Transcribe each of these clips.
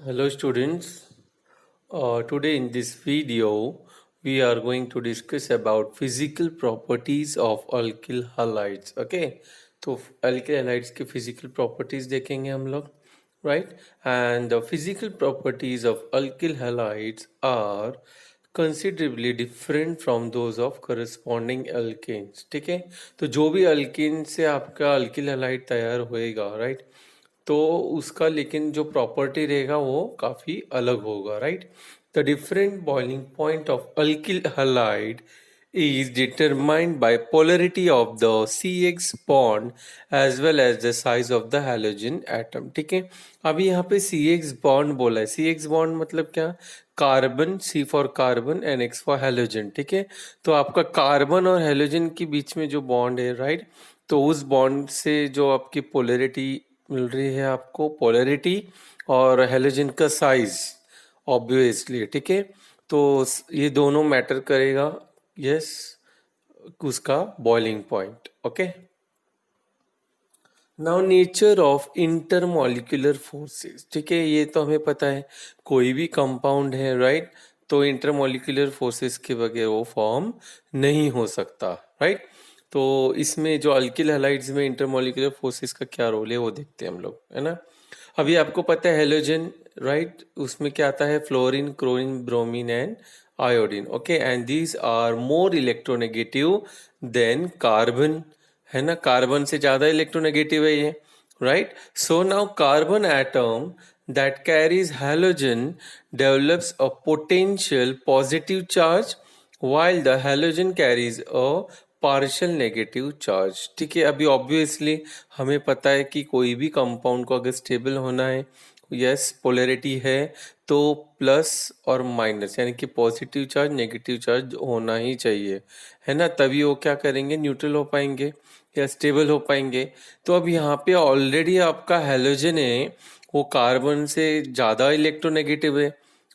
Hello students. Today in this video we are going to discuss about physical properties of alkyl halides. Okay, तो alkyl halides के physical properties देखेंगे हम लोग, right? And the physical properties of alkyl halides are considerably different from those of corresponding alkanes. ठीक है, तो जो भी alkane से आपका alkyl halide तैयार होएगा, right? तो उसका लेकिन जो प्रॉपर्टी रहेगा वो काफ़ी अलग होगा, right? The different boiling point of alkyl halide is determined by polarity of the CX bond as well as the size of the halogen atom. ठीक है, अभी यहाँ पे CX bond बोला है. CX bond मतलब क्या? Carbon, C for carbon and X for halogen. ठीक है, तो आपका कार्बन और हेलोजन के बीच में जो बॉन्ड है, राइट? तो उस बॉन्ड से जो आपकी पोलरिटी मिल रही है आपको, पोलरिटी और हेलोजन का साइज ऑब्वियसली. ठीक है, तो ये दोनों मैटर करेगा. यस, उसका boiling point. Okay, now nature of intermolecular forces. ठीक है, ये तो हमें पता है, कोई भी कंपाउंड है, राइट? तो इंटरमॉलिक्यूलर फोर्सेस के बगैर वो फॉर्म नहीं हो सकता, राइट? तो इसमें जो अल्किल हैलाइड्स में इंटरमॉलिक्यूलर फोर्सेस का क्या रोल है वो देखते हैं हम लोग, है ना? अभी आपको पता है हेलोजन, राइट? उसमें क्या आता है? Fluorine, chlorine, bromine and iodine. Okay, and these are more electronegative than carbon, है ना? कार्बन से ज्यादा इलेक्ट्रोनेगेटिव है ये, right? So now carbon atom that carries halogen develops a potential positive charge while the halogen carries a partial negative charge. ठीक है, अभी obviously हमें पता है कि कोई भी कंपाउंड को अगर स्टेबल होना है, यस, पोलैरिटी है, तो प्लस और माइनस यानी कि पॉजिटिव चार्ज नेगेटिव चार्ज होना ही चाहिए, है ना? तभी वो क्या करेंगे? न्यूट्रल हो पाएंगे या स्टेबल हो पाएंगे. तो अब यहाँ पे ऑलरेडी आपका हेलोजन है, वो कार्बन से ज़्यादा इलेक्ट्रोनेगेटिव है,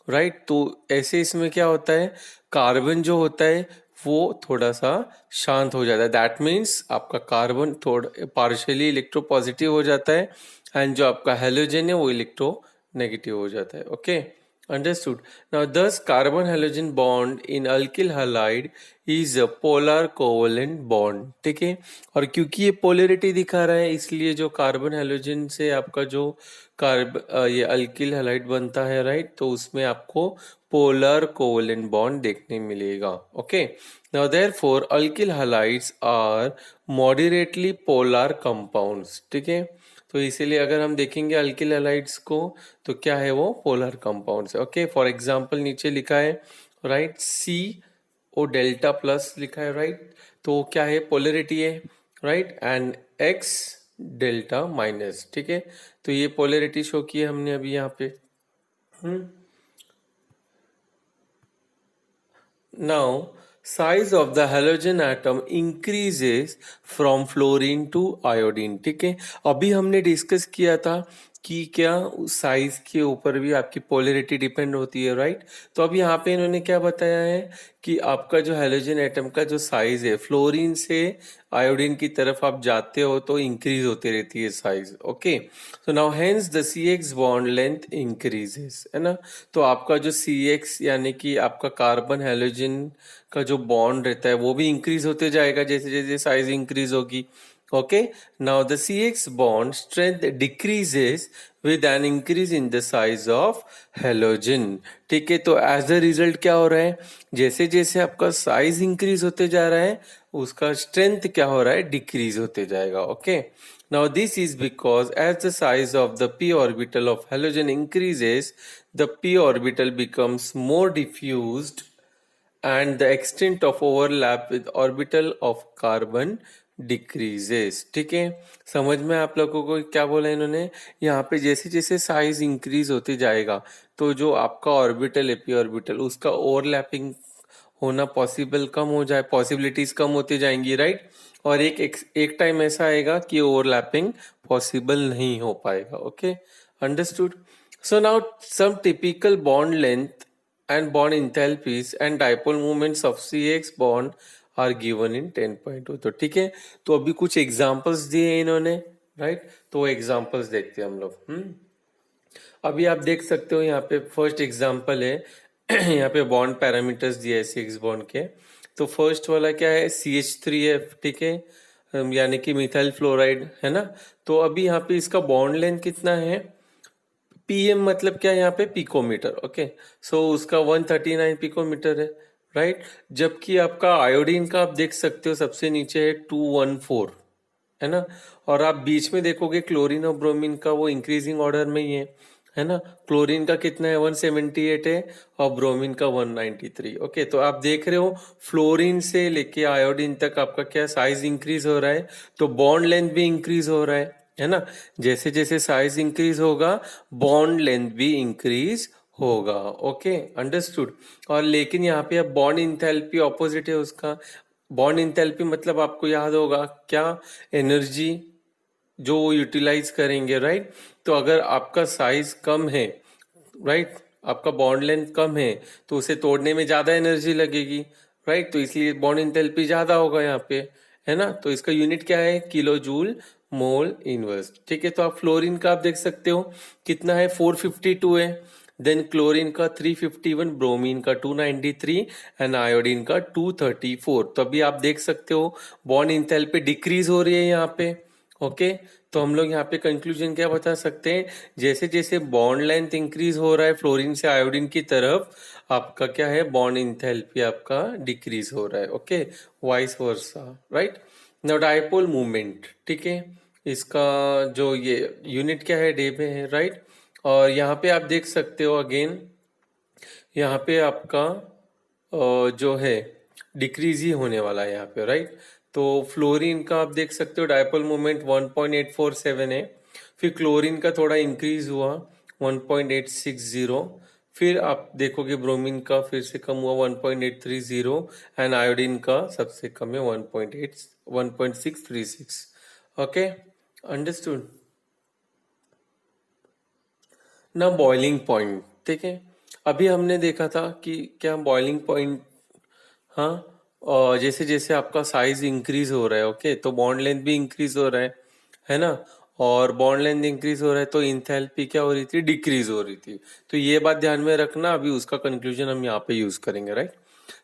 राइट? तो ऐसे इसमें क्या होता है? कार्बन जो होता है वो थोड़ा सा शांत हो जाता है. दैट मीन्स आपका कार्बन थोड़ा पार्शियली इलेक्ट्रो पॉजिटिव हो जाता है एंड जो आपका हेलोजन है वो इलेक्ट्रो नेगेटिव हो जाता है. Okay, understood. Now thus carbon halogen bond in alkyl halide is a polar covalent bond. ठीक है, और क्योंकि ये पोलैरिटी दिखा रहा है इसलिए जो कार्बन हेलोजन से आपका जो ये अल्किल हैलाइड बनता है, राइट? तो उसमें आपको पोलर कोवलेंट बॉन्ड देखने मिलेगा. Okay, now therefore alkyl halides are moderately polar compounds. ठीक है, तो इसीलिए अगर हम देखेंगे अल्किल हैलाइड्स को तो क्या है? वो पोलर कंपाउंड्स है. ओके, फॉर एग्जांपल नीचे लिखा है, राइट? सी ओ डेल्टा प्लस लिखा है, राइट? तो क्या है? पोलरिटी है, right? And x delta minus. ठीक है, तो ये पोलरिटी शो की है हमने अभी यहाँ पे. Now, size of the halogen atom increases from fluorine to iodine. ठीक है, अभी हमने डिस्कस किया था कि क्या साइज के ऊपर भी आपकी पोलैरिटी डिपेंड होती है, राइट? तो अब यहाँ पे इन्होंने क्या बताया है कि आपका जो हेलोजन एटम का जो साइज है, फ्लोरीन से आयोडीन की तरफ आप जाते हो तो इंक्रीज होती रहती है size. Okay, so now hence the C X bond length increases, है ना? तो आपका जो सी एक्स यानी कि आपका कार्बन हेलोजन का जो बॉन्ड रहता है वो भी इंक्रीज होते जाएगा जैसे जैसे साइज इंक्रीज होगी. Okay, now the C X bond strength decreases with an increase in the size of halogen. ठीक है, तो एज अ रिजल्ट क्या हो रहा है? जैसे जैसे आपका साइज इंक्रीज होते जा रहा है उसका स्ट्रेंथ क्या हो रहा है? डिक्रीज होते जाएगा. Okay, now this is because as the size of the p orbital of halogen increases, the p orbital becomes more diffused and the extent of overlap with orbital of carbon decreases. ठीक है, समझ में आप लोगों को क्या बोला इन्होंने? यहाँ पे जैसे जैसे साइज इंक्रीज होते जाएगा तो जो आपका ऑर्बिटल है पी ऑर्बिटल उसका ओवरलैपिंग होना पॉसिबल कम हो जाए, पॉसिबिलिटीज कम होती जाएंगी, राइट? और एक टाइम ऐसा आएगा कि ओवरलैपिंग पॉसिबल नहीं हो पाएगा. Okay, understood. So now some typical bond length and bond enthalpies and dipole moments of CX bond are given in 10.2. तो ठीक है, तो अभी कुछ एग्जांपल्स दिए इन्होंने, राइट? तो एग्जांपल्स देखते हैं हम लोग. अभी आप देख सकते हो यहाँ पे फर्स्ट एग्जांपल है। यहाँ पे बॉन्ड पैरामीटर्स दिए है 6 बॉन्ड के। तो फर्स्ट वाला क्या है, CH3F, ठीक है, यानी कि मिथाइल फ्लोराइड है ना। तो अभी यहाँ पे इसका बॉन्ड लेंथ कितना है, PM मतलब क्या है यहाँ पे, पिकोमीटर, ओके। सो उसका 139 पिकोमीटर है, राइट। जबकि आपका आयोडीन का आप देख सकते हो सबसे नीचे है 214, है ना। और आप बीच में देखोगे क्लोरीन और ब्रोमीन का वो इंक्रीजिंग ऑर्डर में ही है ना। क्लोरीन का कितना है, 178 है, और ब्रोमीन का 193। ओके, तो आप देख रहे हो फ्लोरीन से लेके आयोडीन तक आपका क्या साइज इंक्रीज हो रहा है, तो बॉन्ड लेंथ भी इंक्रीज हो रहा है ना। जैसे जैसे साइज इंक्रीज होगा बॉन्ड लेंथ भी इंक्रीज होगा। Okay, understood. और लेकिन यहाँ पे अब बॉन्ड इंथैल्पी ऑपोजिट है उसका। बॉन्ड इंथैल्पी मतलब आपको याद होगा क्या, एनर्जी जो वो यूटिलाइज करेंगे, राइट। तो अगर आपका साइज कम है, राइट, आपका बॉन्ड लेंथ कम है, तो उसे तोड़ने में ज्यादा एनर्जी लगेगी, राइट। तो इसलिए बॉन्ड इंथैल्पी ज्यादा होगा यहाँ पे, है ना। तो इसका यूनिट क्या है, किलो जूल मोल इनवर्स, ठीक है। तो आप फ्लोरीन का आप देख सकते हो कितना है, 452 है। देन क्लोरीन का 351, ब्रोमीन का 293 एंड आयोडीन का 234। तो अभी आप देख सकते हो बॉन्ड इंथैल्पी डिक्रीज हो रही है यहाँ पे। ओके, तो हम लोग यहाँ पे कंक्लूजन क्या बता सकते हैं, जैसे जैसे बॉन्ड लेंथ इंक्रीज हो रहा है फ्लोरीन से आयोडीन की तरफ, आपका क्या है, बॉन्ड इंथैल्पी आपका डिक्रीज हो रहा है। Okay, vice versa, right. Now dipole movement, ठीक है, इसका जो ये यूनिट क्या है, डे में है, राइट। और यहाँ पे आप देख सकते हो अगेन, यहाँ पे आपका जो है डिक्रीज ही होने वाला है यहाँ पे, राइट। तो फ्लोरीन का आप देख सकते हो डायपोल मोमेंट 1.847 है। फिर क्लोरीन का थोड़ा इंक्रीज हुआ 1.860। फिर आप देखोगे ब्रोमीन का फिर से कम हुआ 1.830 एंड आयोडीन का सबसे कम है 1.636। Okay, understood. ना बॉइलिंग पॉइंट, ठीक है। अभी हमने देखा था कि क्या बॉइलिंग पॉइंट, हाँ, और जैसे जैसे आपका साइज इंक्रीज हो रहा है, ओके, तो बॉन्ड लेंथ भी इंक्रीज हो रहा है ना। और बॉन्ड लेंथ इंक्रीज हो रहा है तो इंथैल्पी क्या हो रही थी, डिक्रीज हो रही थी। तो ये बात ध्यान में रखना, अभी उसका कंक्लूजन हम यहाँ पे यूज करेंगे, right.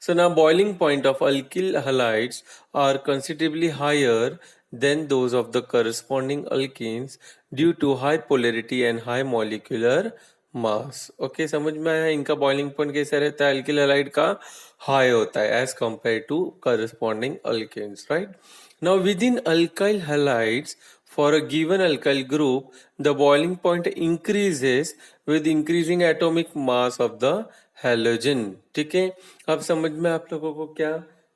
So now boiling point of alkyl halides are considerably higher than those of the corresponding alkenes due to high polarity and high molecular mass. Okay, समझ में आया इनका बॉइलिंग पॉइंट कैसा रहता है, अल्किल हैलाइड का high होता है as compare to corresponding alkenes, right? Now within alkyl halides, for a given alkyl group, the boiling point increases with increasing atomic mass of the halogen. ठीक है, अब समझ में आप लोगों को क्या,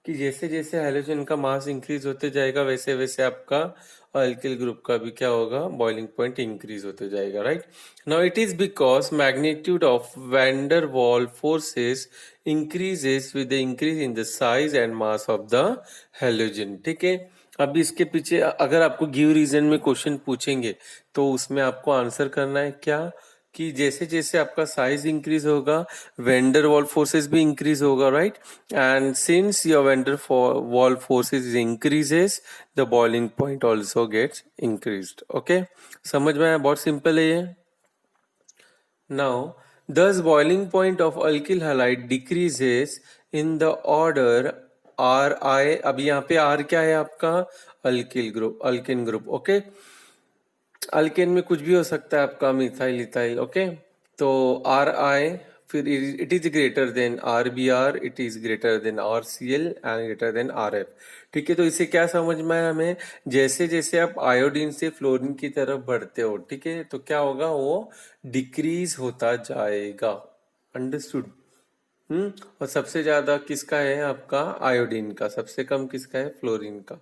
कि जैसे जैसे हेलोजन का मास इंक्रीज होते जाएगा वैसे वैसे आपका अल्किल ग्रुप का भी क्या होगा, बॉइलिंग पॉइंट इंक्रीज होते जाएगा, right. Now it is because magnitude of wander wall forces increases with the increase in the size and mass of the halogen, ठीक है। अब इसके पीछे अगर आपको गिव रीजन में क्वेश्चन पूछेंगे तो उसमें आपको आंसर करना है क्या, कि जैसे जैसे आपका साइज इंक्रीज होगा वेंडर वॉल फोर्सेस भी इंक्रीज होगा, right. And since your van der Waals forces increases the boiling point also gets increased. Okay, समझ में आया, बहुत सिंपल है ये। Now, thus boiling point of alkyl halide decreases in the order Ri। अब यहाँ पे R क्या है आपका, alkyl group, alkene group, okay. Alkane में कुछ भी हो सकता है आपका, मिथाइल इथाइल, ओके। तो Ri, फिर it is greater than RBr, it is greater than RCl and greater than RF, ठीक है। तो इसे क्या समझ में आया हमें, जैसे जैसे आप आयोडीन से फ्लोरीन की तरफ बढ़ते हो, ठीक है, तो क्या होगा, वो डिक्रीज होता जाएगा, अंडरस्टूड। और सबसे ज्यादा किसका है आपका, आयोडीन का, सबसे कम किसका है, फ्लोरीन का।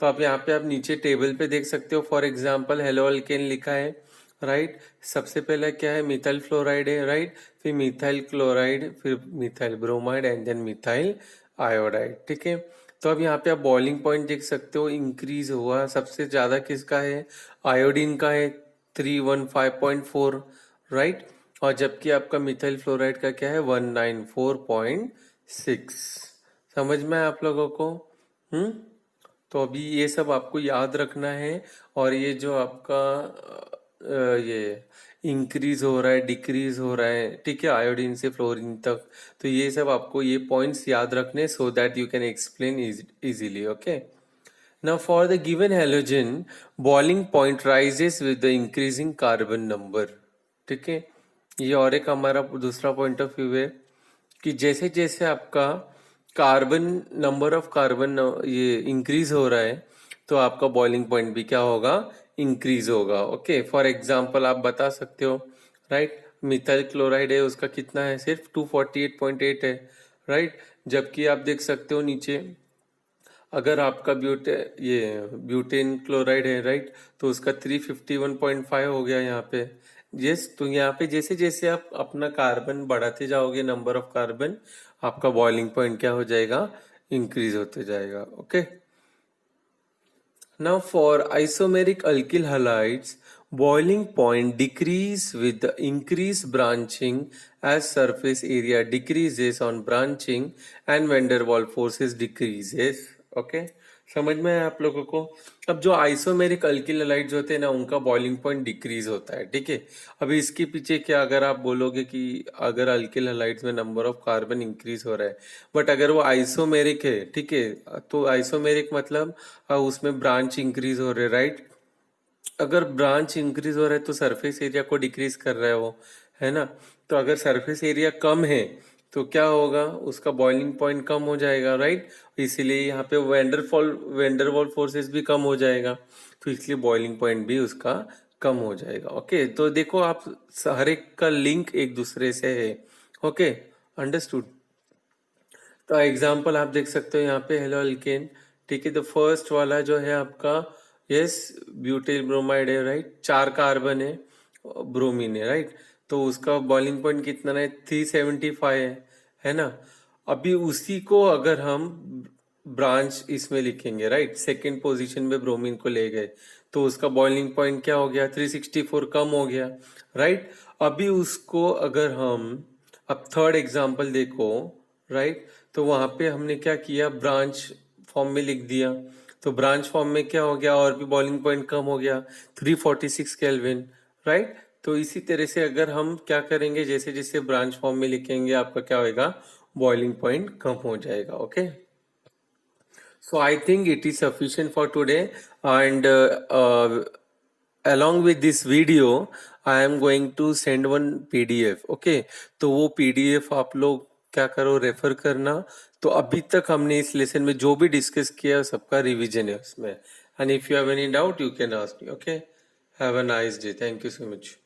तो आप यहाँ पे आप नीचे टेबल पे देख सकते हो, फॉर एग्जांपल हेलो अल्केन लिखा है, राइट। सबसे पहले क्या है, मिथाइल फ्लोराइड है, राइट। फिर मिथाइल क्लोराइड, फिर methyl bromide and then methyl iodide, ठीक है। तो अब यहाँ पे आप बॉइलिंग पॉइंट देख सकते हो, इंक्रीज हुआ सबसे ज्यादा किसका है, आयोडीन का है 315.4, राइट। और जबकि आपका मिथाइल फ्लोराइड का क्या है, 194.6। समझ में आया आप लोगों को। हम्म तो अभी ये सब आपको याद रखना है। और ये जो आपका ये इंक्रीज हो रहा है, डिक्रीज हो रहा है, ठीक है, आयोडीन से फ्लोरीन तक। तो ये सब आपको ये पॉइंट्स याद रखने, so that you can explain easily. Okay, now for the given halogen, boiling point rises with the increasing carbon number। ठीक है, ये और एक हमारा दूसरा पॉइंट ऑफ व्यू है कि जैसे जैसे आपका कार्बन, नंबर ऑफ कार्बन ये इंक्रीज हो रहा है, तो आपका बॉइलिंग पॉइंट भी क्या होगा, इंक्रीज होगा। ओके, फॉर एग्जांपल आप बता सकते हो, राइट, मिथाइल क्लोराइड है, उसका कितना है, सिर्फ 248.8 है, राइट। जबकि आप देख सकते हो नीचे, अगर आपका ब्यूटेन क्लोराइड है, राइट, तो उसका 351.5 हो गया यहाँ पे। यस, तो यहाँ पे जैसे जैसे आप अपना कार्बन बढ़ाते जाओगे, नंबर ऑफ कार्बन, आपका बॉइलिंग पॉइंट क्या हो जाएगा, इंक्रीज होते जाएगा। Okay, now for isomeric alkyl halides, boiling point decrease with the increased branching as surface area decreases on branching and van der Waals forces decreases। Okay, समझ में आया आप लोगों को। अब जो आइसोमेरिक अल्किल हलाइड्स होते हैं ना, उनका बॉइलिंग पॉइंट डिक्रीज होता है, ठीक है। अभी इसके पीछे क्या, अगर आप बोलोगे कि अगर अल्किल हलाइड्स में नंबर ऑफ कार्बन इंक्रीज हो रहा है, बट अगर वो आइसोमेरिक है, ठीक है, तो आइसोमेरिक मतलब उसमें ब्रांच इंक्रीज हो रहे, राइट। अगर ब्रांच इंक्रीज हो रहा है तो सरफेस एरिया को डिक्रीज कर रहा है वो, है ना। तो अगर सरफेस एरिया कम है तो क्या होगा, उसका बॉइलिंग पॉइंट कम हो जाएगा, राइट। इसीलिए यहाँ पे वेंडरवॉल फोर्सेस भी कम हो जाएगा, तो इसलिए बॉइलिंग पॉइंट भी उसका कम हो जाएगा। ओके, तो देखो आप, हर एक का लिंक एक दूसरे से है। Okay, understood. तो एग्जाम्पल आप देख सकते हो यहाँ पे, हेलो अल्केन, ठीक है। तो फर्स्ट वाला जो है आपका, यस, ब्यूटिल ब्रोमाइड है, राइट, 4 कार्बन है, ब्रोमीन है, राइट। तो उसका बॉइलिंग पॉइंट कितना है, 375 है ना। अभी उसी को अगर हम ब्रांच इसमें लिखेंगे, राइट, सेकेंड पोजीशन में ब्रोमीन को ले गए, तो उसका बॉइलिंग पॉइंट क्या हो गया, 364 कम हो गया, राइट। अभी उसको अगर हम, अब थर्ड एग्जाम्पल देखो, राइट, तो वहां पे हमने क्या किया, ब्रांच फॉर्म में लिख दिया, तो ब्रांच फॉर्म में क्या हो गया, और भी बॉइलिंग पॉइंट कम हो गया, 346 केल्विन, राइट। तो इसी तरह से अगर हम क्या करेंगे, जैसे जैसे ब्रांच फॉर्म में लिखेंगे, आपका क्या होगा, बॉइलिंग पॉइंट कम हो जाएगा। Okay, so I think it is sufficient for today, and along with this video, I am going to send one PDF। Okay, तो वो PDF आप लोग क्या करो, रेफर करना। तो अभी तक हमने इस लेसन में जो भी डिस्कस किया सबका रिवीजन है उसमें, and if you have any doubt you can ask me. Okay, have a nice day, thank you so much.